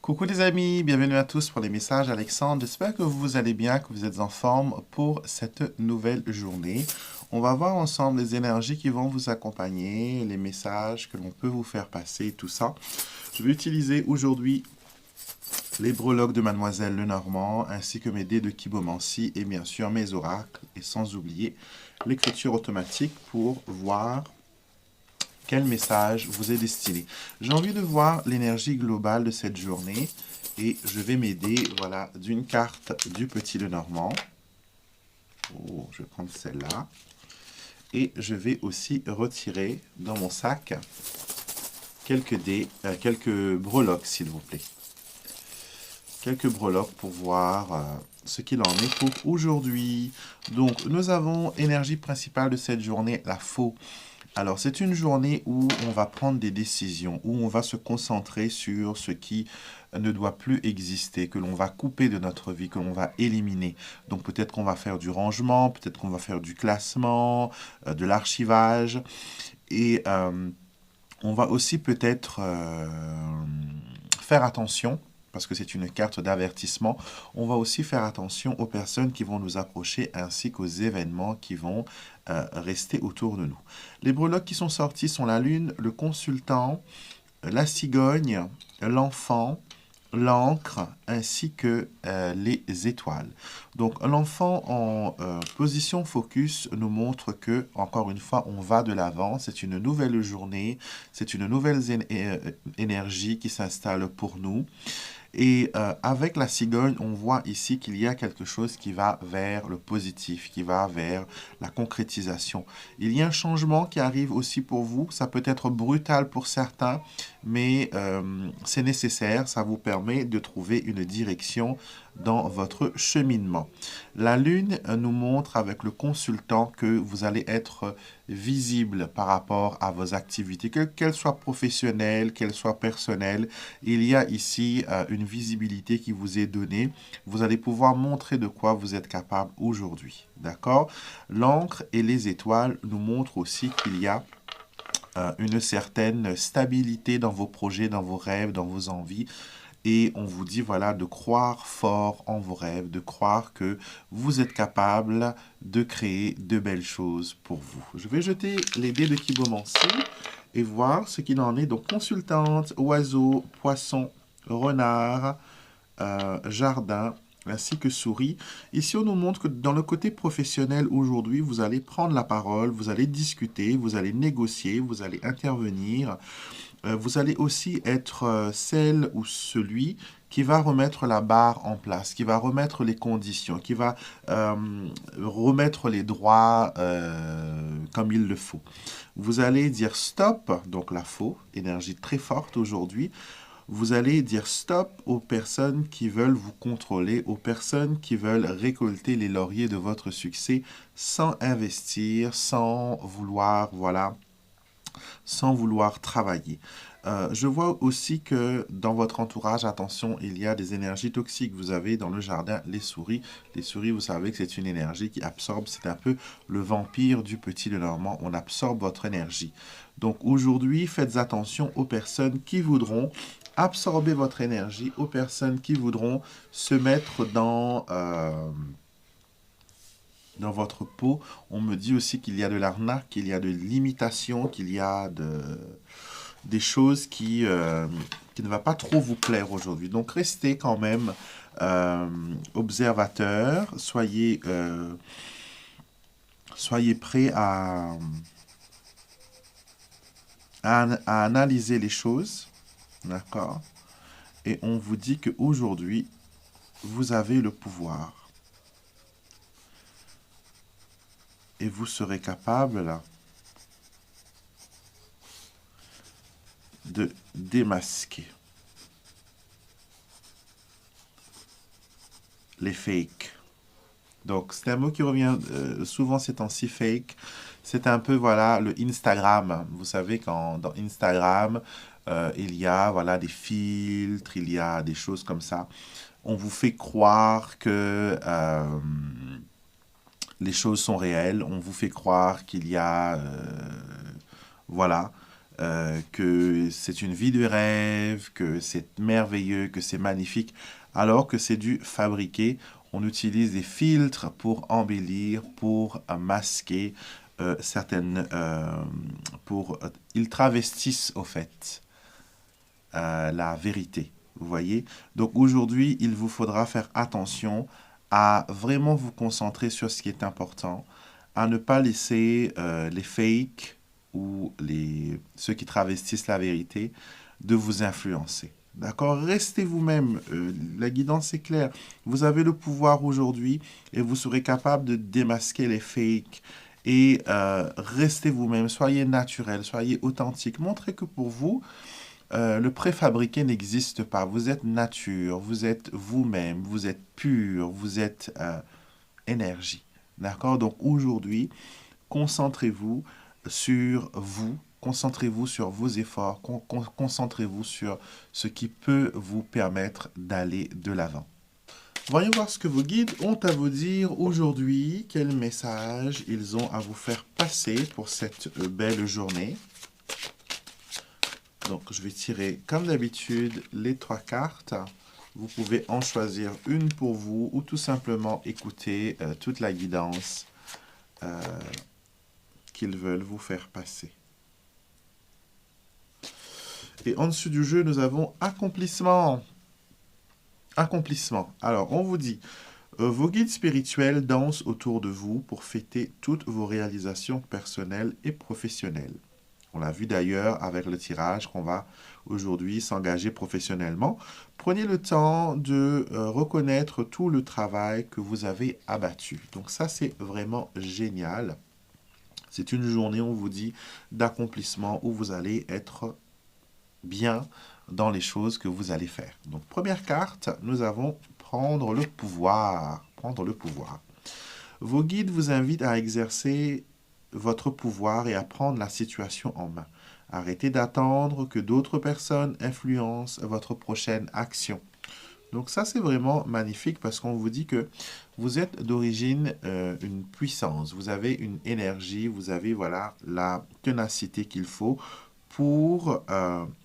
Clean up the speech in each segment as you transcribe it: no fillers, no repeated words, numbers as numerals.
Coucou les amis, bienvenue à tous pour les messages Alexandre. J'espère que vous allez bien, que vous êtes en forme pour cette nouvelle journée. On va voir ensemble les énergies qui vont vous accompagner, les messages que l'on peut vous faire passer, tout ça. Je vais utiliser aujourd'hui les breloques de Mademoiselle Lenormand, ainsi que mes dés de Kibomancy et bien sûr mes oracles, et sans oublier l'écriture automatique pour voir quel message vous est destiné. J'ai envie de voir l'énergie globale de cette journée et je vais m'aider, voilà, d'une carte du Petit Lenormand. Oh, je vais prendre celle-là. Et je vais aussi retirer dans mon sac quelques dés, quelques breloques, s'il vous plaît. Quelques breloques pour voir ce qu'il en est pour aujourd'hui. Donc, nous avons énergie principale de cette journée, la faux. Alors, c'est une journée où on va prendre des décisions, où on va se concentrer sur ce qui ne doit plus exister, que l'on va couper de notre vie, que l'on va éliminer. Donc, peut-être qu'on va faire du rangement, peut-être qu'on va faire du classement, de l'archivage. Et on va aussi peut-être faire attention, parce que c'est une carte d'avertissement, on va aussi faire attention aux personnes qui vont nous approcher ainsi qu'aux événements qui vont rester autour de nous. Les breloques qui sont sorties sont la lune, le consultant, la cigogne, l'enfant, l'encre ainsi que les étoiles. Donc l'enfant en position focus nous montre que, encore une fois, on va de l'avant. C'est une nouvelle journée, c'est une nouvelle énergie qui s'installe pour nous. Et avec la cigogne, on voit ici qu'il y a quelque chose qui va vers le positif, qui va vers la concrétisation. Il y a un changement qui arrive aussi pour vous. Ça peut être brutal pour certains, mais c'est nécessaire. Ça vous permet de trouver une direction dans votre cheminement. La lune nous montre avec le consultant que vous allez être visible par rapport à vos activités, qu'elles soient professionnelles, qu'elles soient personnelles. Il y a ici une visibilité qui vous est donnée. Vous allez pouvoir montrer de quoi vous êtes capable aujourd'hui. D'accord? L'encre et les étoiles nous montrent aussi qu'il y a une certaine stabilité dans vos projets, dans vos rêves, dans vos envies. Et on vous dit, voilà, de croire fort en vos rêves, de croire que vous êtes capable de créer de belles choses pour vous. Je vais jeter les dés de Kibomancy et voir ce qu'il en est. Donc, consultante, oiseau, poisson, renard, jardin, ainsi que souris. Ici, on nous montre que dans le côté professionnel aujourd'hui, vous allez prendre la parole, vous allez discuter, vous allez négocier, vous allez intervenir. Vous allez aussi être celle ou celui qui va remettre la barre en place, qui va remettre les conditions, qui va remettre les droits comme il le faut. Vous allez dire stop, donc la faux, énergie très forte aujourd'hui. Vous allez dire stop aux personnes qui veulent vous contrôler, aux personnes qui veulent récolter les lauriers de votre succès sans investir, sans vouloir, voilà, sans vouloir travailler. Je vois aussi que dans votre entourage, attention, il y a des énergies toxiques. Vous avez dans le jardin les souris. Les souris, vous savez que c'est une énergie qui absorbe, c'est un peu le vampire du Petit Lenormand. On absorbe votre énergie. Donc aujourd'hui, faites attention aux personnes qui voudront absorber votre énergie, aux personnes qui voudront se mettre dans votre peau. On me dit aussi qu'il y a de l'arnaque, qu'il y a de l'imitation, qu'il y a des choses qui ne va pas trop vous plaire aujourd'hui. Donc, restez quand même observateur. Soyez prêts à analyser les choses. D'accord? Et on vous dit qu'aujourd'hui, vous avez le pouvoir. Et vous serez capable là, de démasquer les fakes. Donc, c'est un mot qui revient souvent ces temps-ci, fake. C'est un peu, voilà, le Instagram. Vous savez, quand dans Instagram, il y a, voilà, des filtres, il y a des choses comme ça. On vous fait croire que les choses sont réelles. On vous fait croire qu'il y a, voilà, que c'est une vie de rêve, que c'est merveilleux, que c'est magnifique, alors que c'est du fabriqué. On utilise des filtres pour embellir, pour masquer certaines... ils travestissent au fait la vérité. Vous voyez? Donc aujourd'hui, il vous faudra faire attention à vraiment vous concentrer sur ce qui est important, à ne pas laisser les fakes ou ceux qui travestissent la vérité de vous influencer. D'accord? Restez vous-même. La guidance est claire. Vous avez le pouvoir aujourd'hui et vous serez capable de démasquer les fakes. Et restez vous-même. Soyez naturel, soyez authentique. Montrez que pour vous, le préfabriqué n'existe pas. Vous êtes nature, vous êtes vous-même, vous êtes pur, vous êtes énergie. D'accord? Donc aujourd'hui, concentrez-vous sur vous, concentrez-vous sur vos efforts, concentrez-vous sur ce qui peut vous permettre d'aller de l'avant. Voyons voir ce que vos guides ont à vous dire aujourd'hui, quel message ils ont à vous faire passer pour cette belle journée. Donc, je vais tirer, comme d'habitude, les 3 cartes. Vous pouvez en choisir une pour vous ou tout simplement écouter toute la guidance qu'ils veulent vous faire passer. Et en dessous du jeu, nous avons accomplissement. Accomplissement. Alors, on vous dit, vos guides spirituels dansent autour de vous pour fêter toutes vos réalisations personnelles et professionnelles. On l'a vu d'ailleurs avec le tirage qu'on va aujourd'hui s'engager professionnellement. Prenez le temps de reconnaître tout le travail que vous avez abattu. Donc ça, c'est vraiment génial. C'est une journée, on vous dit, d'accomplissement où vous allez être bien dans les choses que vous allez faire. Donc première carte, nous avons prendre le pouvoir. Prendre le pouvoir. Vos guides vous invitent à exercer votre pouvoir et à prendre la situation en main. Arrêtez d'attendre que d'autres personnes influencent votre prochaine action. Donc ça, c'est vraiment magnifique parce qu'on vous dit que vous êtes d'origine une puissance, vous avez une énergie, vous avez voilà la ténacité qu'il faut pour...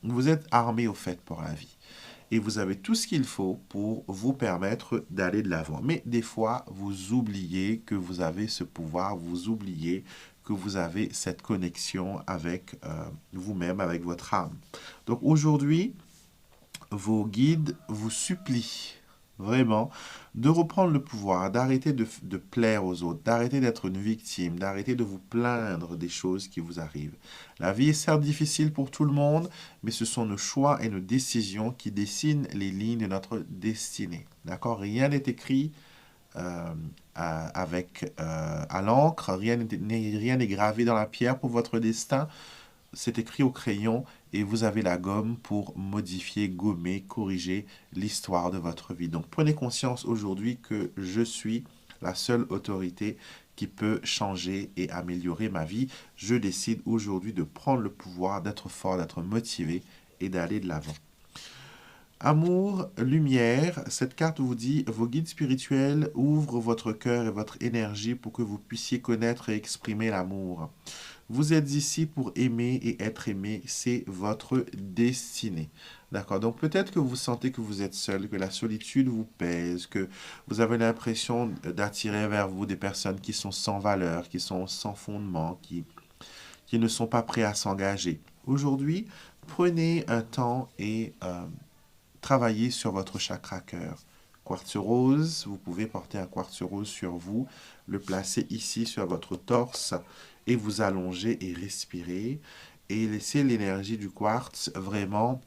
vous êtes armé au fait pour la vie. Et vous avez tout ce qu'il faut pour vous permettre d'aller de l'avant. Mais des fois, vous oubliez que vous avez ce pouvoir, vous oubliez que vous avez cette connexion avec vous-même, avec votre âme. Donc aujourd'hui, vos guides vous supplient vraiment de reprendre le pouvoir, d'arrêter de plaire aux autres, d'arrêter d'être une victime, d'arrêter de vous plaindre des choses qui vous arrivent. La vie est certes difficile pour tout le monde, mais ce sont nos choix et nos décisions qui dessinent les lignes de notre destinée. D'accord? Rien n'est écrit à l'encre, rien n'est gravé dans la pierre pour votre destin. C'est écrit au crayon et vous avez la gomme pour modifier, gommer, corriger l'histoire de votre vie. Donc prenez conscience aujourd'hui que je suis la seule autorité qui peut changer et améliorer ma vie. Je décide aujourd'hui de prendre le pouvoir, d'être fort, d'être motivé et d'aller de l'avant. Amour, lumière, cette carte vous dit, vos guides spirituels ouvrent votre cœur et votre énergie pour que vous puissiez connaître et exprimer l'amour. Vous êtes ici pour aimer et être aimé, c'est votre destinée. D'accord? Donc peut-être que vous sentez que vous êtes seul, que la solitude vous pèse, que vous avez l'impression d'attirer vers vous des personnes qui sont sans valeur, qui sont sans fondement, qui ne sont pas prêts à s'engager. Aujourd'hui, prenez un temps et travaillez sur votre chakra cœur. Quartz rose, vous pouvez porter un quartz rose sur vous, le placer ici sur votre torse et vous allonger et respirer et laisser l'énergie du quartz vraiment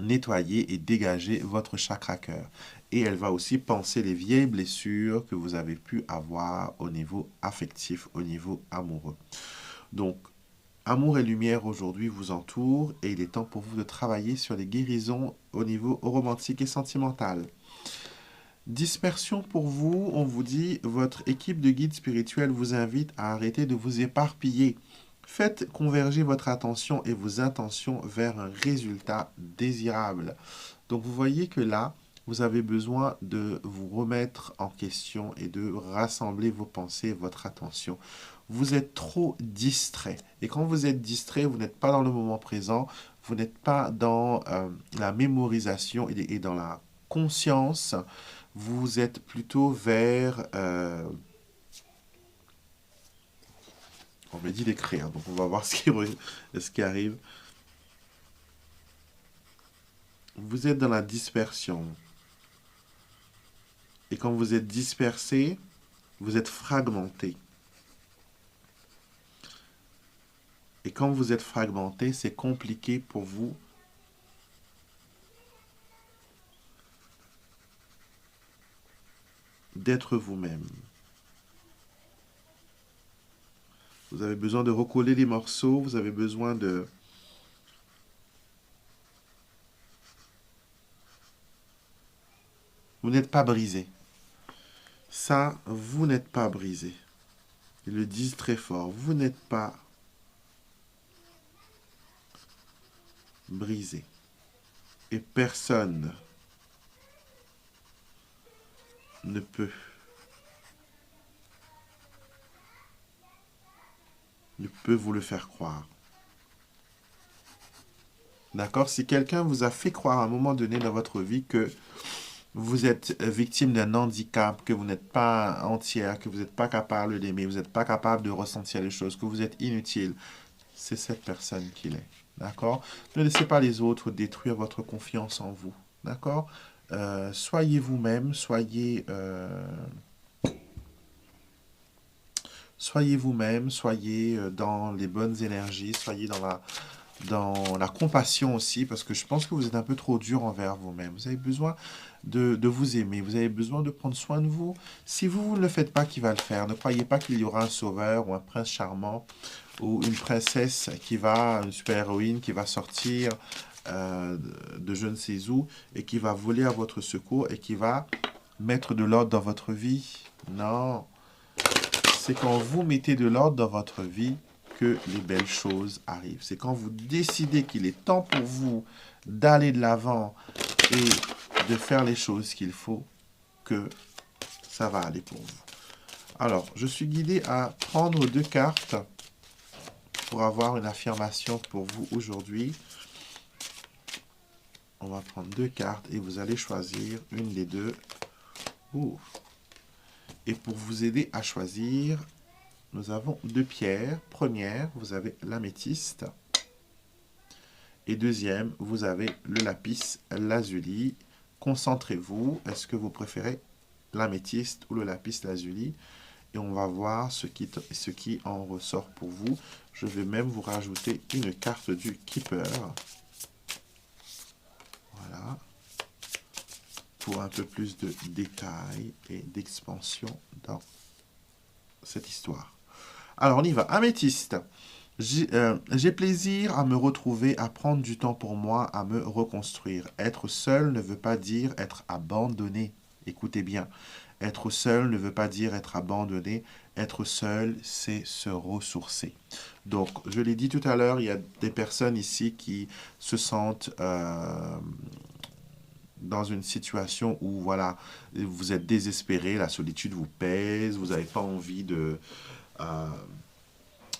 nettoyer et dégager votre chakra cœur. Et elle va aussi panser les vieilles blessures que vous avez pu avoir au niveau affectif, au niveau amoureux. Donc, amour et lumière aujourd'hui vous entourent et il est temps pour vous de travailler sur les guérisons au niveau romantique et sentimental. Dispersion pour vous, on vous dit, votre équipe de guides spirituels vous invite à arrêter de vous éparpiller. Faites converger votre attention et vos intentions vers un résultat désirable. Donc vous voyez que là, Vous avez besoin de vous remettre en question et de rassembler vos pensées, votre attention. Vous êtes trop distrait. Et quand vous êtes distrait, vous n'êtes pas dans le moment présent, vous n'êtes pas dans la mémorisation et dans la conscience. Vous êtes plutôt vers... on me dit d'écrire, donc on va voir ce qui arrive. Vous êtes dans la dispersion. Et quand vous êtes dispersé, vous êtes fragmenté. Et quand vous êtes fragmenté, c'est compliqué pour vous d'être vous-même. Vous avez besoin de recoller les morceaux, vous avez besoin de... Vous n'êtes pas brisé. Ça, vous n'êtes pas brisé. Ils le disent très fort. Vous n'êtes pas brisé. Et personne ne peut vous le faire croire. D'accord? Si quelqu'un vous a fait croire à un moment donné dans votre vie que vous êtes victime d'un handicap, que vous n'êtes pas entière, que vous n'êtes pas capable d'aimer, vous n'êtes pas capable de ressentir les choses, que vous êtes inutile, c'est cette personne qu'il est. D'accord? Ne laissez pas les autres détruire votre confiance en vous. D'accord? Soyez vous-même, soyez vous-même, soyez dans les bonnes énergies, soyez dans la compassion aussi, parce que je pense que vous êtes un peu trop dur envers vous-même. Vous avez besoin de vous aimer, vous avez besoin de prendre soin de vous. Si vous ne le faites pas, qui va le faire? Ne croyez pas qu'il y aura un sauveur ou un prince charmant ou une princesse une super-héroïne qui va sortir de je ne sais où et qui va voler à votre secours et qui va mettre de l'ordre dans votre vie. Non, c'est quand vous mettez de l'ordre dans votre vie que les belles choses arrivent. C'est quand vous décidez qu'il est temps pour vous d'aller de l'avant et de faire les choses qu'il faut que ça va aller pour vous. Alors, je suis guidé à prendre 2 cartes pour avoir une affirmation pour vous aujourd'hui. On va prendre 2 cartes et vous allez choisir une des deux. Ouh. Et pour vous aider à choisir, nous avons 2 pierres. Première, vous avez l'améthyste. Et deuxième, vous avez le lapis lazuli. Concentrez-vous. Est-ce que vous préférez l'améthyste ou le lapis lazuli? Et on va voir ce qui en ressort pour vous. Je vais même vous rajouter une carte du Keeper. Voilà. Pour un peu plus de détails et d'expansion dans cette histoire. Alors, on y va. Améthyste. J'ai plaisir à me retrouver, à prendre du temps pour moi, à me reconstruire. Être seul ne veut pas dire être abandonné. Écoutez bien. Être seul ne veut pas dire être abandonné. Être seul, c'est se ressourcer. Donc, je l'ai dit tout à l'heure, il y a des personnes ici qui se sentent dans une situation où, voilà, vous êtes désespéré, la solitude vous pèse, vous n'avez pas envie de...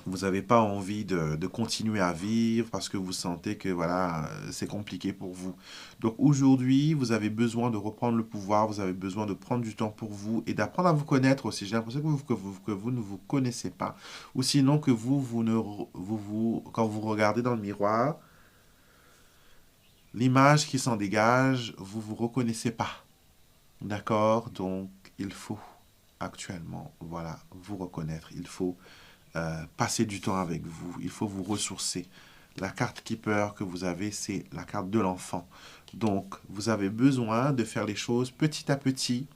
vous n'avez pas envie de continuer à vivre parce que vous sentez que voilà, c'est compliqué pour vous. Donc aujourd'hui, vous avez besoin de reprendre le pouvoir, vous avez besoin de prendre du temps pour vous et d'apprendre à vous connaître aussi. J'ai l'impression que vous ne vous connaissez pas. Ou sinon que quand vous regardez dans le miroir, l'image qui s'en dégage, vous ne vous reconnaissez pas. D'accord? Donc il faut actuellement, voilà, vous reconnaître. Il faut passer du temps avec vous. Il faut vous ressourcer. La carte Keeper que vous avez, c'est la carte de l'enfant. Donc, vous avez besoin de faire les choses petit à petit.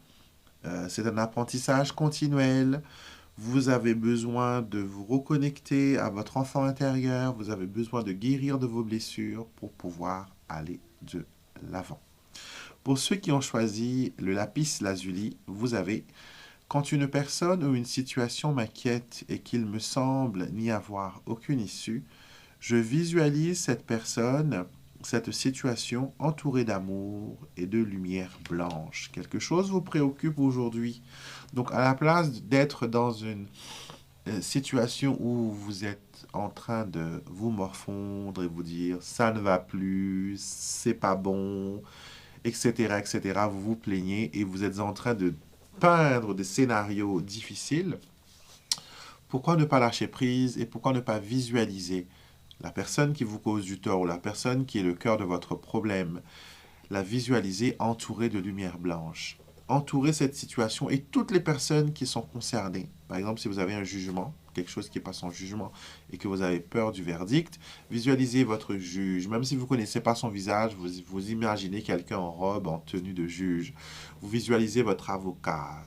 C'est un apprentissage continuel. Vous avez besoin de vous reconnecter à votre enfant intérieur. Vous avez besoin de guérir de vos blessures pour pouvoir aller de l'avant. Pour ceux qui ont choisi le lapis lazuli, vous avez: quand une personne ou une situation m'inquiète et qu'il me semble n'y avoir aucune issue, je visualise cette personne cette situation entourée d'amour et de lumière blanche. Quelque chose vous préoccupe aujourd'hui. Donc, à la place d'être dans une situation où vous êtes en train de vous morfondre et vous dire ça ne va plus, c'est pas bon, etc., etc., vous vous plaignez et vous êtes en train de peindre des scénarios difficiles, pourquoi ne pas lâcher prise et pourquoi ne pas visualiser la personne qui vous cause du tort ou la personne qui est le cœur de votre problème, la visualiser entourée de lumière blanche. Entourer cette situation et toutes les personnes qui sont concernées. Par exemple, si vous avez un jugement, quelque chose qui passe en jugement et que vous avez peur du verdict, visualisez votre juge. Même si vous ne connaissez pas son visage, vous imaginez quelqu'un en robe, en tenue de juge. Vous visualisez votre avocat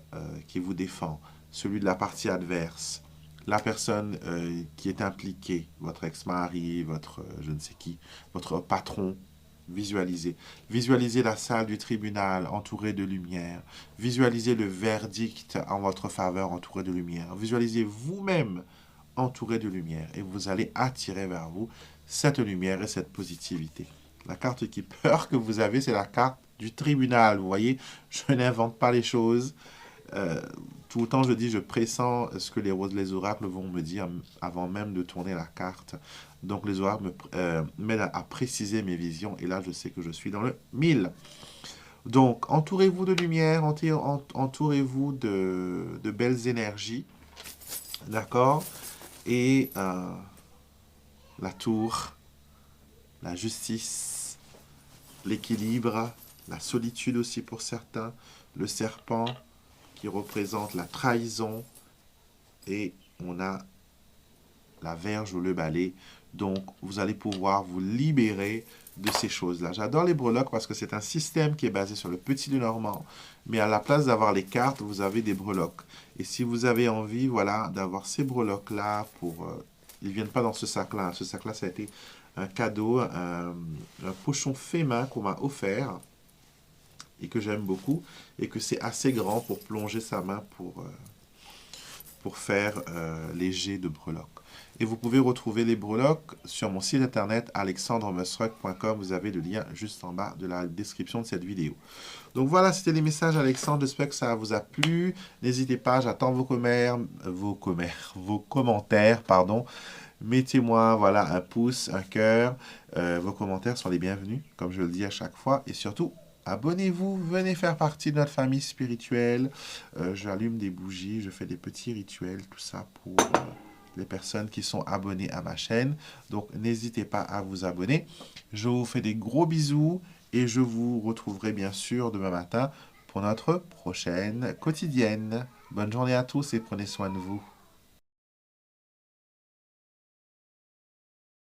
qui vous défend, celui de la partie adverse, la personne qui est impliquée, votre ex-mari, votre je ne sais qui, votre patron. Visualisez. Visualisez la salle du tribunal entourée de lumière. Visualisez le verdict en votre faveur entouré de lumière. Visualisez vous-même entouré de lumière et vous allez attirer vers vous cette lumière et cette positivité. La carte qui peur que vous avez, c'est la carte du tribunal. Vous voyez, je n'invente pas les choses. Tout le temps, je dis, je pressens ce que les oracles vont me dire avant même de tourner la carte. Donc, les oracles m'aident à préciser mes visions. Et là, je sais que je suis dans le 1000. Donc, entourez-vous de lumière, entourez-vous de belles énergies. D'accord? Et la tour, la justice, l'équilibre, la solitude aussi pour certains, le serpent qui représente la trahison, et on a la verge ou le balai. Donc, vous allez pouvoir vous libérer de ces choses-là. J'adore les breloques parce que c'est un système qui est basé sur le petit Lenormand. Mais à la place d'avoir les cartes, vous avez des breloques. Et si vous avez envie, voilà, d'avoir ces breloques-là pour... ils ne viennent pas dans ce sac-là. Ce sac-là, ça a été un cadeau, un pochon fait main qu'on m'a offert et que j'aime beaucoup. Et que c'est assez grand pour plonger sa main pour faire les jets de breloques. Et vous pouvez retrouver les breloques sur mon site internet alexandremusruck.com. Vous avez le lien juste en bas de la description de cette vidéo. Donc voilà, c'était les messages Alexandre. J'espère que ça vous a plu. N'hésitez pas, j'attends vos commentaires, pardon. Mettez-moi voilà, un pouce, un cœur. Vos commentaires sont les bienvenus, comme je le dis à chaque fois. Et surtout, abonnez-vous, venez faire partie de notre famille spirituelle. J'allume des bougies, je fais des petits rituels, tout ça pour les personnes qui sont abonnées à ma chaîne. Donc, n'hésitez pas à vous abonner. Je vous fais des gros bisous et je vous retrouverai bien sûr demain matin pour notre prochaine quotidienne. Bonne journée à tous et prenez soin de vous.